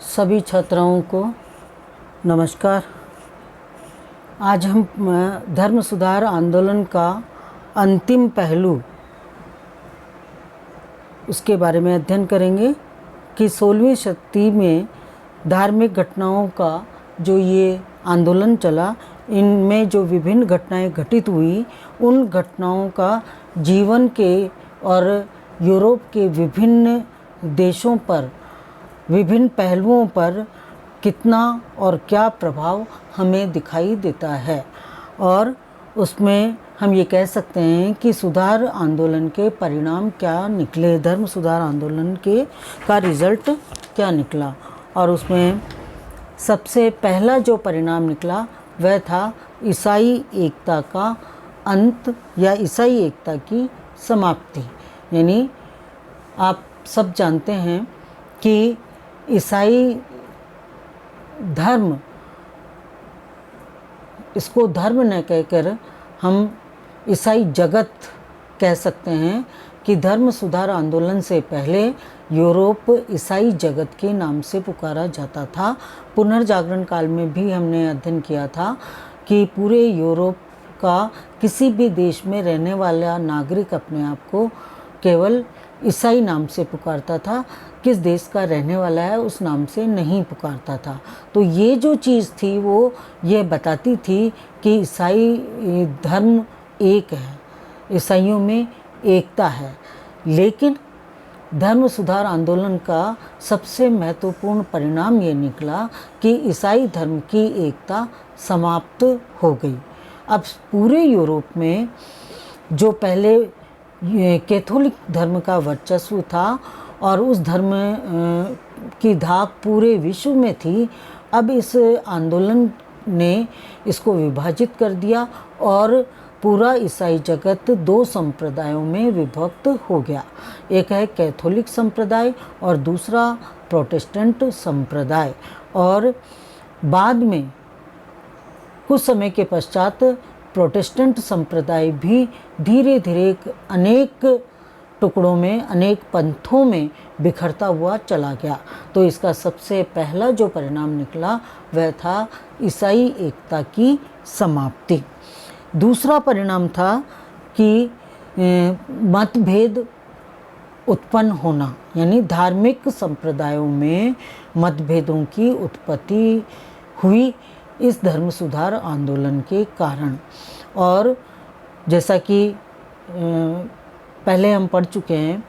सभी छात्राओं को नमस्कार। आज हम धर्म सुधार आंदोलन का अंतिम पहलू उसके बारे में अध्ययन करेंगे कि 16वीं शताब्दी में धार्मिक घटनाओं का जो ये आंदोलन चला, इनमें जो विभिन्न घटनाएं घटित हुई, उन घटनाओं का जीवन के और यूरोप के विभिन्न देशों पर, विभिन्न पहलुओं पर कितना और क्या प्रभाव हमें दिखाई देता है। और उसमें हम ये कह सकते हैं कि सुधार आंदोलन के परिणाम क्या निकले, धर्म सुधार आंदोलन के का रिज़ल्ट क्या निकला। और उसमें सबसे पहला जो परिणाम निकला वह था ईसाई एकता का अंत या ईसाई एकता की समाप्ति। यानी आप सब जानते हैं कि ईसाई धर्म, इसको धर्म न कहकर हम ईसाई जगत कह सकते हैं कि धर्म सुधार आंदोलन से पहले यूरोप ईसाई जगत के नाम से पुकारा जाता था। पुनर्जागरण काल में भी हमने अध्ययन किया था कि पूरे यूरोप का किसी भी देश में रहने वाला नागरिक अपने आप को केवल ईसाई नाम से पुकारता था, किस देश का रहने वाला है उस नाम से नहीं पुकारता था। तो ये जो चीज़ थी वो ये बताती थी कि ईसाई धर्म एक है, ईसाइयों में एकता है। लेकिन धर्म सुधार आंदोलन का सबसे महत्वपूर्ण परिणाम ये निकला कि ईसाई धर्म की एकता समाप्त हो गई। अब पूरे यूरोप में जो पहले कैथोलिक धर्म का वर्चस्व था और उस धर्म की धाक पूरे विश्व में थी, अब इस आंदोलन ने इसको विभाजित कर दिया और पूरा ईसाई जगत दो संप्रदायों में विभक्त हो गया। एक है कैथोलिक संप्रदाय और दूसरा प्रोटेस्टेंट संप्रदाय। और बाद में कुछ समय के पश्चात प्रोटेस्टेंट संप्रदाय भी धीरे धीरे अनेक टुकड़ों में, अनेक पंथों में बिखरता हुआ चला गया। तो इसका सबसे पहला जो परिणाम निकला वह था ईसाई एकता की समाप्ति। दूसरा परिणाम था कि मतभेद उत्पन्न होना, यानी धार्मिक संप्रदायों में मतभेदों की उत्पत्ति हुई इस धर्म सुधार आंदोलन के कारण। और जैसा कि पहले हम पढ़ चुके हैं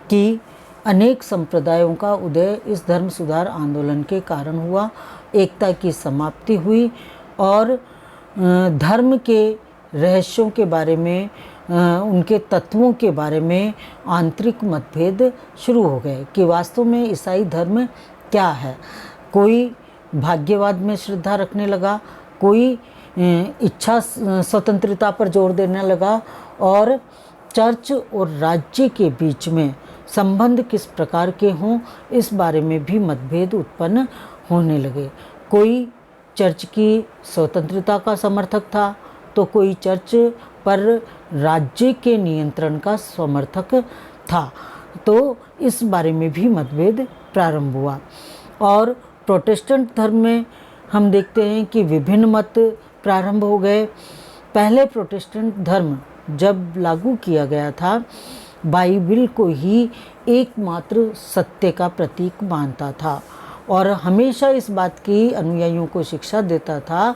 कि अनेक संप्रदायों का उदय इस धर्म सुधार आंदोलन के कारण हुआ, एकता की समाप्ति हुई और धर्म के रहस्यों के बारे में, उनके तत्वों के बारे में आंतरिक मतभेद शुरू हो गए कि वास्तव में ईसाई धर्म क्या है। कोई भाग्यवाद में श्रद्धा रखने लगा, कोई इच्छा स्वतंत्रता पर जोर देने लगा और चर्च और राज्य के बीच में संबंध किस प्रकार के हों इस बारे में भी मतभेद उत्पन्न होने लगे। कोई चर्च की स्वतंत्रता का समर्थक था तो कोई चर्च पर राज्य के नियंत्रण का समर्थक था। तो इस बारे में भी मतभेद प्रारंभ हुआ। और प्रोटेस्टेंट धर्म में हम देखते हैं कि विभिन्न मत प्रारंभ हो गए। पहले प्रोटेस्टेंट धर्म जब लागू किया गया था, बाइबिल को ही एकमात्र सत्य का प्रतीक मानता था और हमेशा इस बात की अनुयायियों को शिक्षा देता था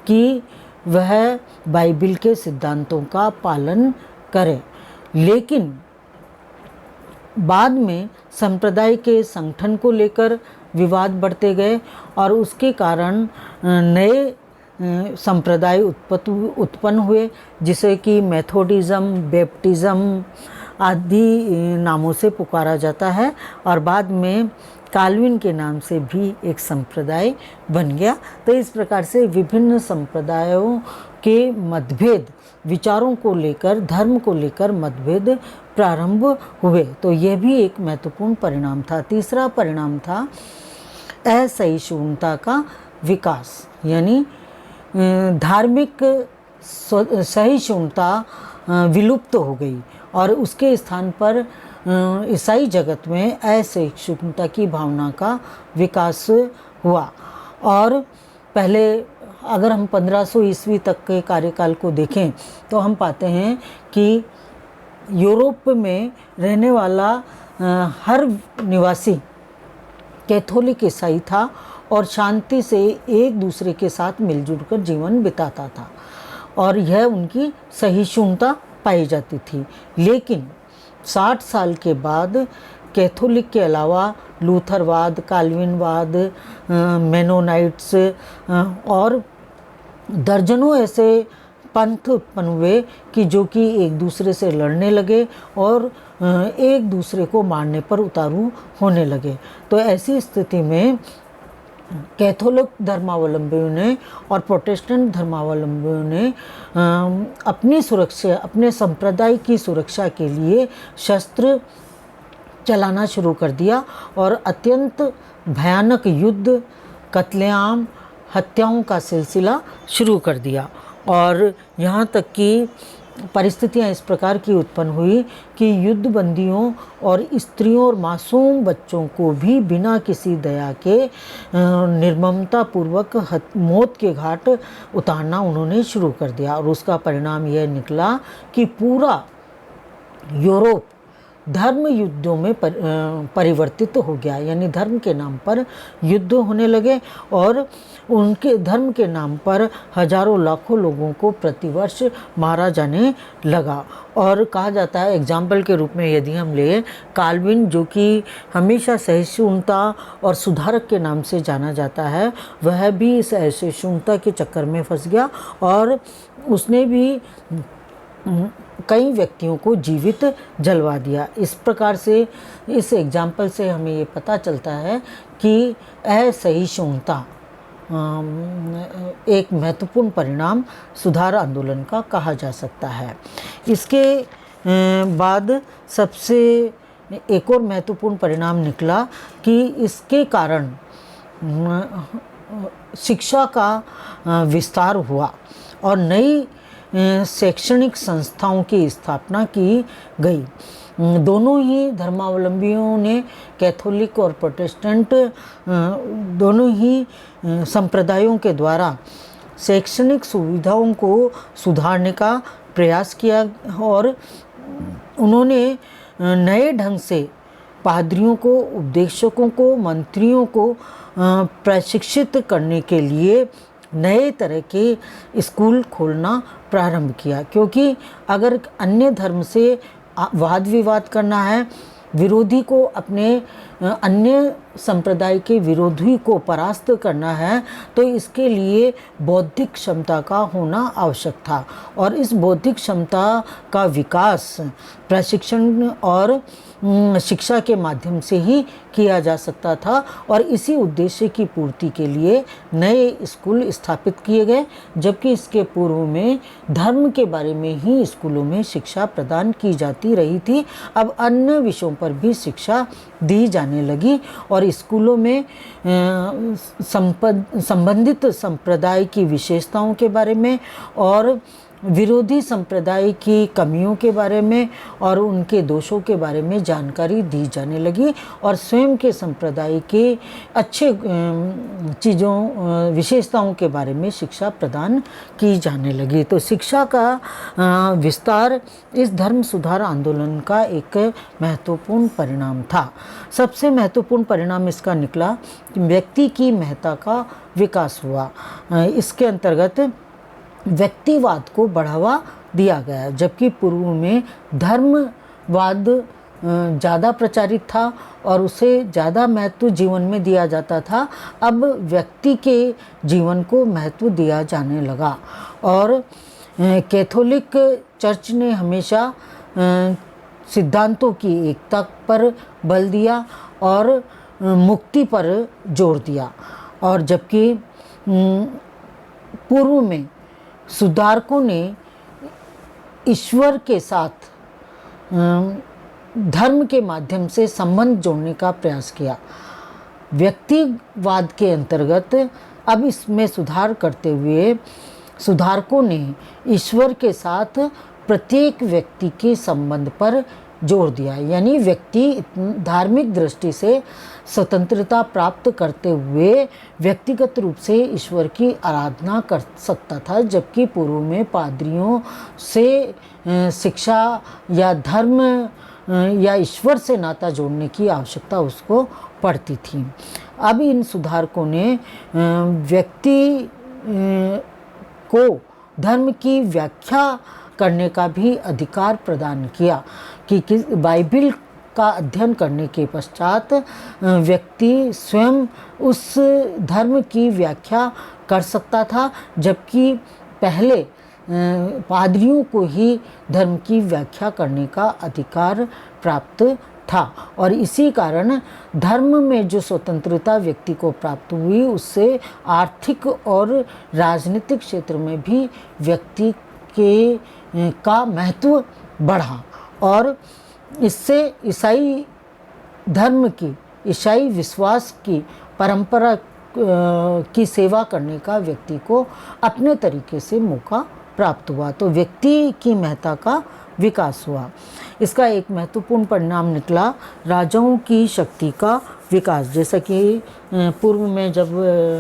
कि वह बाइबिल के सिद्धांतों का पालन करें। लेकिन बाद में संप्रदाय के संगठन को लेकर विवाद बढ़ते गए और उसके कारण नए संप्रदाय उत्पन्न हुए, जिसे कि मेथोडिज़म, बैप्टिज़म आदि नामों से पुकारा जाता है। और बाद में काल्विन के नाम से भी एक संप्रदाय बन गया। तो इस प्रकार से विभिन्न संप्रदायों के मतभेद, विचारों को लेकर, धर्म को लेकर मतभेद प्रारंभ हुए। तो यह भी एक महत्वपूर्ण परिणाम था। तीसरा परिणाम था असहिष्णुता का विकास, यानी धार्मिक सहिष्णुता विलुप्त हो गई और उसके स्थान पर ईसाई जगत में असहिष्णुता की भावना का विकास हुआ। और पहले अगर हम 1500 ईस्वी तक के कार्यकाल को देखें तो हम पाते हैं कि यूरोप में रहने वाला हर निवासी कैथोलिक ईसाई था और शांति से एक दूसरे के साथ मिलजुल कर जीवन बिताता था और यह उनकी सहिष्णुता पाई जाती थी। लेकिन 60 साल के बाद कैथोलिक के अलावा लूथरवाद, काल्विनवाद, मेनोनाइट्स और दर्जनों ऐसे पंथ उत्पन्न हुए कि जो कि एक दूसरे से लड़ने लगे और एक दूसरे को मारने पर उतारू होने लगे। तो ऐसी स्थिति में कैथोलिक धर्मावलंबियों ने और प्रोटेस्टेंट धर्मावलंबियों ने अपनी सुरक्षा, अपने संप्रदाय की सुरक्षा के लिए शस्त्र चलाना शुरू कर दिया और अत्यंत भयानक युद्ध, कत्लेआम, हत्याओं का सिलसिला शुरू कर दिया। और यहाँ तक कि परिस्थितियाँ इस प्रकार की उत्पन्न हुई कि युद्धबंदियों और स्त्रियों और मासूम बच्चों को भी बिना किसी दया के निर्ममतापूर्वक मौत के घाट उतारना उन्होंने शुरू कर दिया। और उसका परिणाम यह निकला कि पूरा यूरोप धर्म युद्धों में परिवर्तित हो गया, यानी धर्म के नाम पर युद्ध होने लगे और उनके धर्म के नाम पर हजारों लाखों लोगों को प्रतिवर्ष मारा जाने लगा। और कहा जाता है, एग्जाम्पल के रूप में यदि हम ले काल्विन, जो कि हमेशा सहिष्णुता और सुधारक के नाम से जाना जाता है, वह भी इस असहिष्णुता के चक्कर में फंस गया और उसने भी कई व्यक्तियों को जीवित जलवा दिया। इस प्रकार से इस एग्जाम्पल से हमें ये पता चलता है कि असहिष्णुता एक महत्वपूर्ण परिणाम सुधार आंदोलन का कहा जा सकता है। इसके बाद सबसे एक और महत्वपूर्ण परिणाम निकला कि इसके कारण शिक्षा का विस्तार हुआ और नई शैक्षणिक संस्थाओं की स्थापना की गई। दोनों ही धर्मावलंबियों ने, कैथोलिक और प्रोटेस्टेंट दोनों ही संप्रदायों के द्वारा शैक्षणिक सुविधाओं को सुधारने का प्रयास किया और उन्होंने नए ढंग से पादरियों को, उपदेशकों को, मंत्रियों को प्रशिक्षित करने के लिए नए तरह के स्कूल खोलना प्रारंभ किया। क्योंकि अगर अन्य धर्म से वाद विवाद करना है, विरोधी को अपने अन्य संप्रदाय के विरोधी को परास्त करना है, तो इसके लिए बौद्धिक क्षमता का होना आवश्यक था। और इस बौद्धिक क्षमता का विकास प्रशिक्षण और शिक्षा के माध्यम से ही किया जा सकता था और इसी उद्देश्य की पूर्ति के लिए नए स्कूल स्थापित किए गए, जबकि इसके पूर्व में धर्म के बारे में ही स्कूलों में शिक्षा प्रदान की जाती रही थी। अब अन्य विषयों पर भी शिक्षा दी जाने लगी और स्कूलों में संबंधित संप्रदाय की विशेषताओं के बारे में और विरोधी संप्रदाय की कमियों के बारे में और उनके दोषों के बारे में जानकारी दी जाने लगी और स्वयं के संप्रदाय के अच्छे चीज़ों, विशेषताओं के बारे में शिक्षा प्रदान की जाने लगी। तो शिक्षा का विस्तार इस धर्म सुधार आंदोलन का एक महत्वपूर्ण परिणाम था। सबसे महत्वपूर्ण परिणाम इसका निकला कि व्यक्ति की महत्ता का विकास हुआ। इसके अंतर्गत व्यक्तिवाद को बढ़ावा दिया गया, जबकि पूर्व में धर्मवाद ज़्यादा प्रचारित था और उसे ज़्यादा महत्व जीवन में दिया जाता था। अब व्यक्ति के जीवन को महत्व दिया जाने लगा और कैथोलिक चर्च ने हमेशा सिद्धांतों की एकता पर बल दिया और मुक्ति पर जोर दिया। और जबकि पूर्व में सुधारकों ने ईश्वर के साथ धर्म के माध्यम से संबंध जोड़ने का प्रयास किया। व्यक्तिवाद के अंतर्गत अब इसमें सुधार करते हुए सुधारकों ने ईश्वर के साथ प्रत्येक व्यक्ति के संबंध पर जोर दिया। यानी व्यक्ति धार्मिक दृष्टि से स्वतंत्रता प्राप्त करते हुए व्यक्तिगत रूप से ईश्वर की आराधना कर सकता था, जबकि पूर्व में पादरियों से शिक्षा या धर्म या ईश्वर से नाता जोड़ने की आवश्यकता उसको पड़ती थी। अब इन सुधारकों ने व्यक्ति को धर्म की व्याख्या करने का भी अधिकार प्रदान किया कि बाइबिल का अध्ययन करने के पश्चात व्यक्ति स्वयं उस धर्म की व्याख्या कर सकता था, जबकि पहले पादरियों को ही धर्म की व्याख्या करने का अधिकार प्राप्त था। और इसी कारण धर्म में जो स्वतंत्रता व्यक्ति को प्राप्त हुई, उससे आर्थिक और राजनीतिक क्षेत्र में भी व्यक्ति का महत्व बढ़ा और इससे ईसाई धर्म की, ईसाई विश्वास की परंपरा की सेवा करने का व्यक्ति को अपने तरीके से मौका प्राप्त हुआ। तो व्यक्ति की महत्ता का विकास हुआ। इसका एक महत्वपूर्ण परिणाम निकला राजाओं की शक्ति का विकास। जैसा कि पूर्व में जब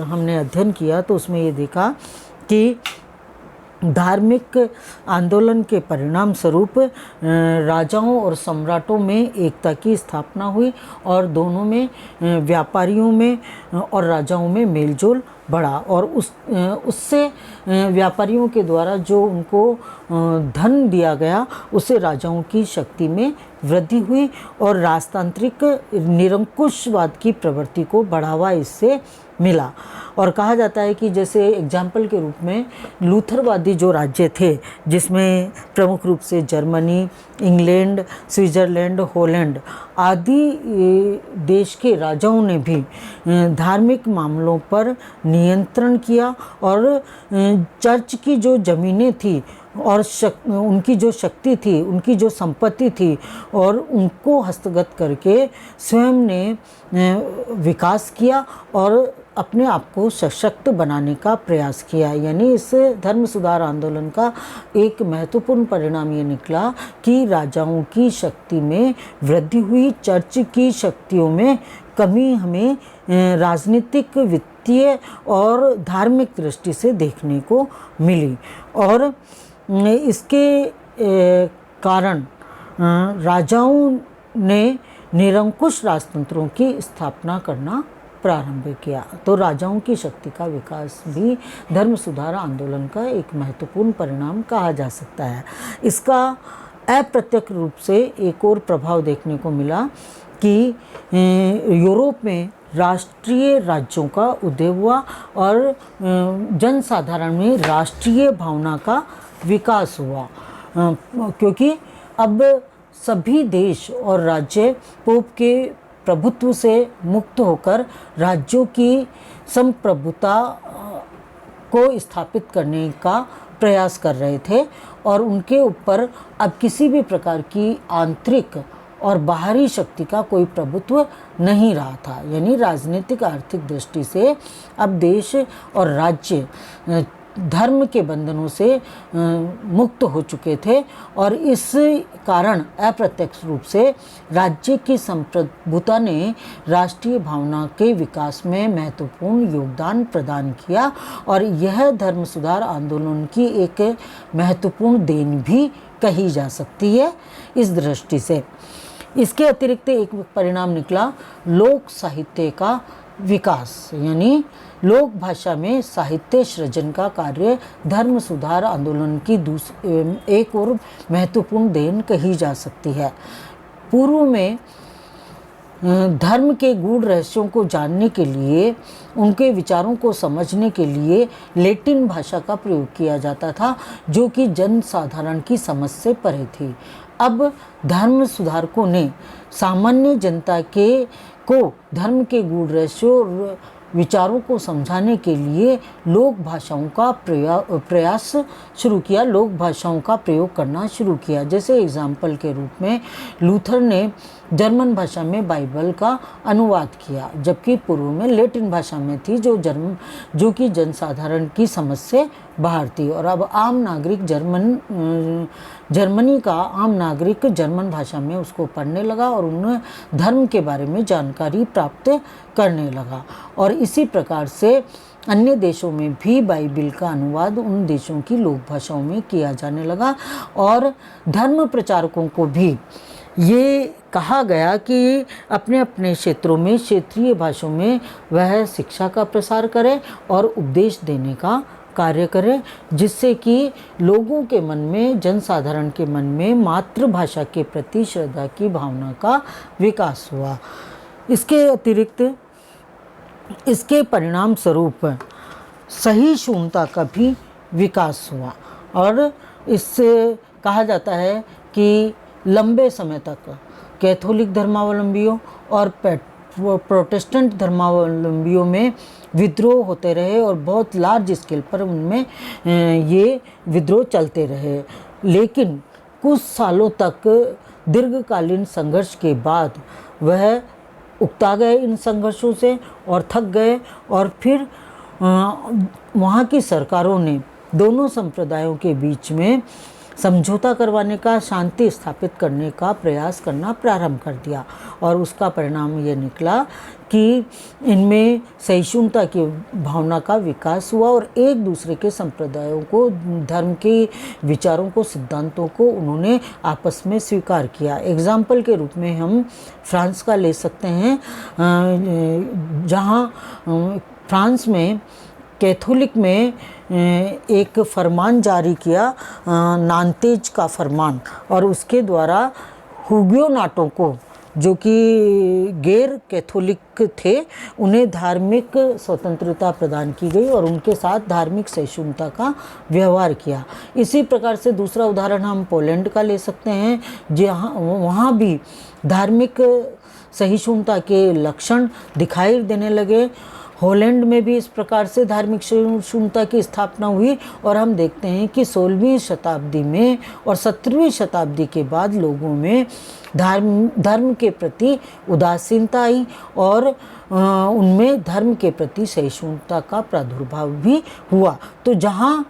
हमने अध्ययन किया तो उसमें ये देखा कि धार्मिक आंदोलन के परिणाम स्वरूप राजाओं और सम्राटों में एकता की स्थापना हुई और दोनों में, व्यापारियों में और राजाओं में मेलजोल बढ़ा और उससे व्यापारियों के द्वारा जो उनको धन दिया गया उससे राजाओं की शक्ति में वृद्धि हुई और राजतांत्रिक निरंकुशवाद की प्रवृत्ति को बढ़ावा इससे मिला। और कहा जाता है कि जैसे एग्जाम्पल के रूप में लूथरवादी जो राज्य थे, जिसमें प्रमुख रूप से जर्मनी, इंग्लैंड, स्विट्ज़रलैंड, हॉलैंड आदि देश के राजाओं ने भी धार्मिक मामलों पर नियंत्रण किया और चर्च की जो ज़मीनें थी और उनकी जो शक्ति थी, उनकी जो संपत्ति थी और उनको हस्तगत करके स्वयं ने विकास किया और अपने आप को सशक्त बनाने का प्रयास किया। यानी इस धर्म सुधार आंदोलन का एक महत्वपूर्ण परिणाम ये निकला कि राजाओं की शक्ति में वृद्धि हुई, चर्च की शक्तियों में कमी हमें राजनीतिक, वित्तीय और धार्मिक दृष्टि से देखने को मिली। और इसके कारण राजाओं ने निरंकुश राजतंत्रों की स्थापना करना प्रारंभ किया। तो राजाओं की शक्ति का विकास भी धर्म सुधार आंदोलन का एक महत्वपूर्ण परिणाम कहा जा सकता है। इसका अप्रत्यक्ष रूप से एक और प्रभाव देखने को मिला कि यूरोप में राष्ट्रीय राज्यों का उदय हुआ और जनसाधारण में राष्ट्रीय भावना का विकास हुआ, क्योंकि अब सभी देश और राज्य पोप के प्रभुत्व से मुक्त होकर राज्यों की संप्रभुता को स्थापित करने का प्रयास कर रहे थे और उनके ऊपर अब किसी भी प्रकार की आंतरिक और बाहरी शक्ति का कोई प्रभुत्व नहीं रहा था। यानी राजनीतिक, आर्थिक दृष्टि से अब देश और राज्य धर्म के बंधनों से मुक्त हो चुके थे और इस कारण अप्रत्यक्ष रूप से राज्य की संप्रभुता ने राष्ट्रीय भावना के विकास में महत्वपूर्ण योगदान प्रदान किया और यह धर्म सुधार आंदोलन की एक महत्वपूर्ण देन भी कही जा सकती है इस दृष्टि से। इसके अतिरिक्त एक परिणाम निकला लोक साहित्य का विकास। यानी लोक भाषा में साहित्य सृजन का कार्य धर्म सुधार आंदोलन की एक और महत्वपूर्ण देन कही जा सकती है। पूर्व में धर्म के गूढ़ रहस्यों को जानने के लिए, उनके विचारों को समझने के लिए लैटिन भाषा का प्रयोग किया जाता था, जो कि जन साधारण की समझ से परे थी। अब धर्म सुधारकों ने सामान्य जनता को धर्म के गूढ़ रहस्यों और विचारों को समझाने के लिए लोक भाषाओं का प्रयास शुरू किया, लोक भाषाओं का प्रयोग करना शुरू किया। जैसे एग्जाम्पल के रूप में लूथर ने जर्मन भाषा में बाइबल का अनुवाद किया, जबकि पूर्व में लैटिन भाषा में थी जो कि जनसाधारण की समझ से बाहर थी। और अब आम नागरिक जर्मनी का आम नागरिक जर्मन भाषा में उसको पढ़ने लगा और उन्हें धर्म के बारे में जानकारी प्राप्त करने लगा। और इसी प्रकार से अन्य देशों में भी बाइबिल का अनुवाद उन देशों की लोक भाषाओं में किया जाने लगा। और धर्म प्रचारकों को भी ये कहा गया कि अपने अपने क्षेत्रों में क्षेत्रीय भाषाओं में वह शिक्षा का प्रसार करें और उपदेश देने का कार्य करें, जिससे कि लोगों के मन में, जनसाधारण के मन में मातृभाषा के प्रति श्रद्धा की भावना का विकास हुआ। इसके अतिरिक्त इसके परिणाम स्वरूप सहिष्णुता का भी विकास हुआ। और इससे कहा जाता है कि लंबे समय तक कैथोलिक धर्मावलंबियों और प्रोटेस्टेंट धर्मावलंबियों में विद्रोह होते रहे और बहुत लार्ज स्केल पर उनमें ये विद्रोह चलते रहे। लेकिन कुछ सालों तक दीर्घकालीन संघर्ष के बाद वह उकता गए इन संघर्षों से और थक गए। और फिर वहाँ की सरकारों ने दोनों संप्रदायों के बीच में समझौता करवाने का, शांति स्थापित करने का प्रयास करना प्रारंभ कर दिया। और उसका परिणाम ये निकला कि इनमें सहिष्णुता की भावना का विकास हुआ और एक दूसरे के संप्रदायों को, धर्म के विचारों को, सिद्धांतों को उन्होंने आपस में स्वीकार किया। एग्जाम्पल के रूप में हम फ्रांस का ले सकते हैं, जहाँ फ्रांस में कैथोलिक में एक फरमान जारी किया, नांतेज का फरमान, और उसके द्वारा हुगेनोटों को, जो कि गैर कैथोलिक थे, उन्हें धार्मिक स्वतंत्रता प्रदान की गई और उनके साथ धार्मिक सहिष्णुता का व्यवहार किया। इसी प्रकार से दूसरा उदाहरण हम पोलैंड का ले सकते हैं, जहाँ वहाँ भी धार्मिक सहिष्णुता के लक्षण दिखाई देने लगे। हॉलैंड में भी इस प्रकार से धार्मिक सहिष्णुता की स्थापना हुई और हम देखते हैं कि 16वीं शताब्दी में और 17वीं शताब्दी के बाद लोगों में धर्म के प्रति उदासीनता आई और उनमें धर्म के प्रति सहिष्णुता का प्रादुर्भाव भी हुआ। तो जहाँ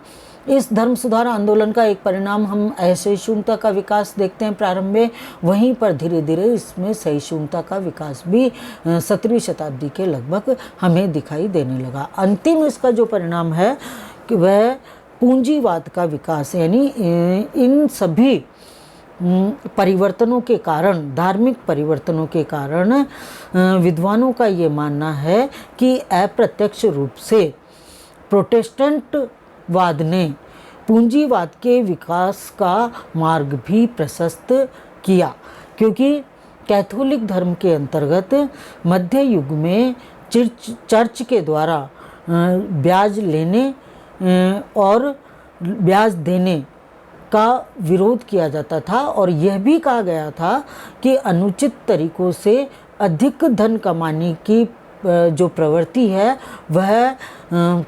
इस धर्म सुधार आंदोलन का एक परिणाम हम असहिष्णुता का विकास देखते हैं प्रारंभ में, वहीं पर धीरे धीरे इसमें सहिष्णुता का विकास भी 17वीं शताब्दी के लगभग हमें दिखाई देने लगा। अंतिम इसका जो परिणाम है कि वह पूंजीवाद का विकास, यानी इन सभी परिवर्तनों के कारण, धार्मिक परिवर्तनों के कारण विद्वानों का ये मानना है कि अप्रत्यक्ष रूप से प्रोटेस्टेंट वाद ने पूंजीवाद के विकास का मार्ग भी प्रशस्त किया, क्योंकि कैथोलिक धर्म के अंतर्गत मध्य युग में चर्च के द्वारा ब्याज लेने और ब्याज देने का विरोध किया जाता था और यह भी कहा गया था कि अनुचित तरीकों से अधिक धन कमाने की जो प्रवृत्ति है वह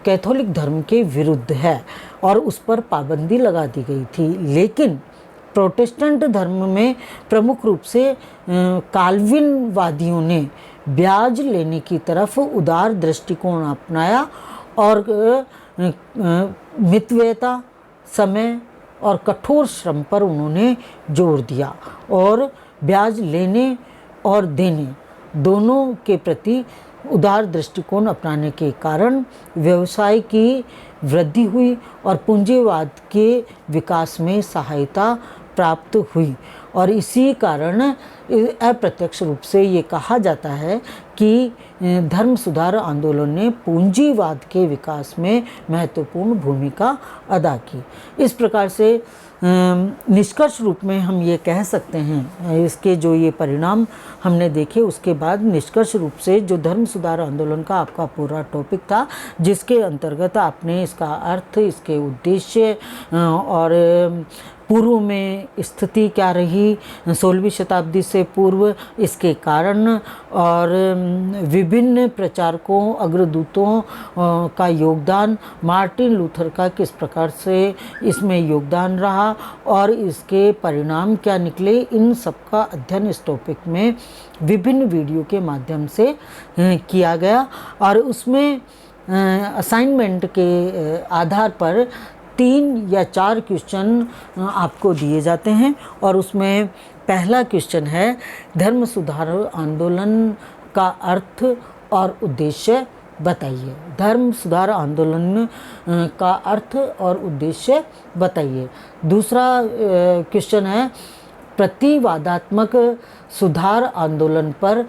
कैथोलिक धर्म के विरुद्ध है और उस पर पाबंदी लगा दी गई थी। लेकिन प्रोटेस्टेंट धर्म में प्रमुख रूप से काल्विनवादियों ने ब्याज लेने की तरफ उदार दृष्टिकोण अपनाया और मितव्ययता, समय और कठोर श्रम पर उन्होंने जोर दिया और ब्याज लेने और देने दोनों के प्रति उदार दृष्टिकोण अपनाने के कारण व्यवसाय की वृद्धि हुई और पूंजीवाद के विकास में सहायता प्राप्त हुई। और इसी कारण अप्रत्यक्ष रूप से ये कहा जाता है कि धर्म सुधार आंदोलन ने पूंजीवाद के विकास में महत्वपूर्ण भूमिका अदा की। इस प्रकार से निष्कर्ष रूप में हम ये कह सकते हैं, इसके जो ये परिणाम हमने देखे उसके बाद निष्कर्ष रूप से जो धर्म सुधार आंदोलन का आपका पूरा टॉपिक था, जिसके अंतर्गत आपने इसका अर्थ, इसके उद्देश्य और पूर्व में स्थिति क्या रही 16वीं शताब्दी से पूर्व, इसके कारण, और विभिन्न प्रचारकों अग्रदूतों का योगदान, मार्टिन लूथर का किस प्रकार से इसमें योगदान रहा और इसके परिणाम क्या निकले, इन सब का अध्ययन इस टॉपिक में विभिन्न वीडियो के माध्यम से किया गया। और उसमें असाइनमेंट के आधार पर 3 या 4 क्वेश्चन आपको दिए जाते हैं और उसमें पहला क्वेश्चन है धर्म सुधार आंदोलन का अर्थ और उद्देश्य बताइए। धर्म सुधार आंदोलन का अर्थ और उद्देश्य बताइए। दूसरा क्वेश्चन है प्रतिवादात्मक सुधार आंदोलन पर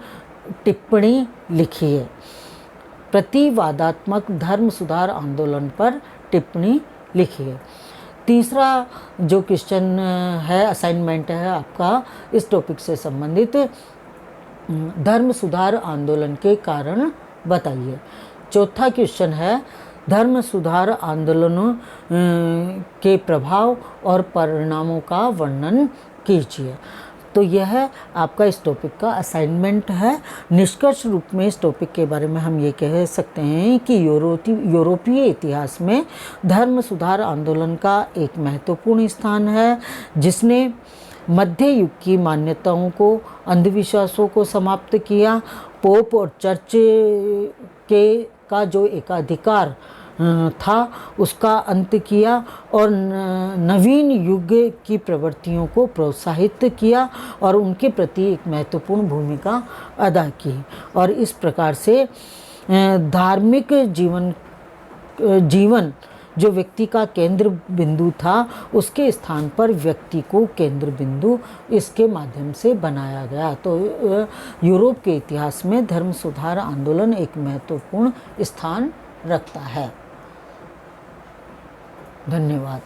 टिप्पणी लिखिए। प्रतिवादात्मक धर्म सुधार आंदोलन पर टिप्पणी लिखिए। तीसरा जो क्वेश्चन है असाइनमेंट है आपका इस टॉपिक से संबंधित, धर्म सुधार आंदोलन के कारण बताइए। चौथा क्वेश्चन है धर्म सुधार आंदोलनों के प्रभाव और परिणामों का वर्णन कीजिए। तो यह आपका इस टॉपिक का असाइनमेंट है। निष्कर्ष रूप में इस टॉपिक के बारे में हम ये कह सकते हैं कि यूरोपीय इतिहास में धर्म सुधार आंदोलन का एक महत्वपूर्ण स्थान है, जिसने मध्य युग की मान्यताओं को, अंधविश्वासों को समाप्त किया, पोप और चर्च का जो एकाधिकार था उसका अंत किया और नवीन युग की प्रवृत्तियों को प्रोत्साहित किया और उनके प्रति एक महत्वपूर्ण भूमिका अदा की। और इस प्रकार से धार्मिक जीवन जो व्यक्ति का केंद्र बिंदु था उसके स्थान पर व्यक्ति को केंद्र बिंदु इसके माध्यम से बनाया गया। तो यूरोप के इतिहास में धर्म सुधार आंदोलन एक महत्वपूर्ण स्थान रखता है। धन्यवाद।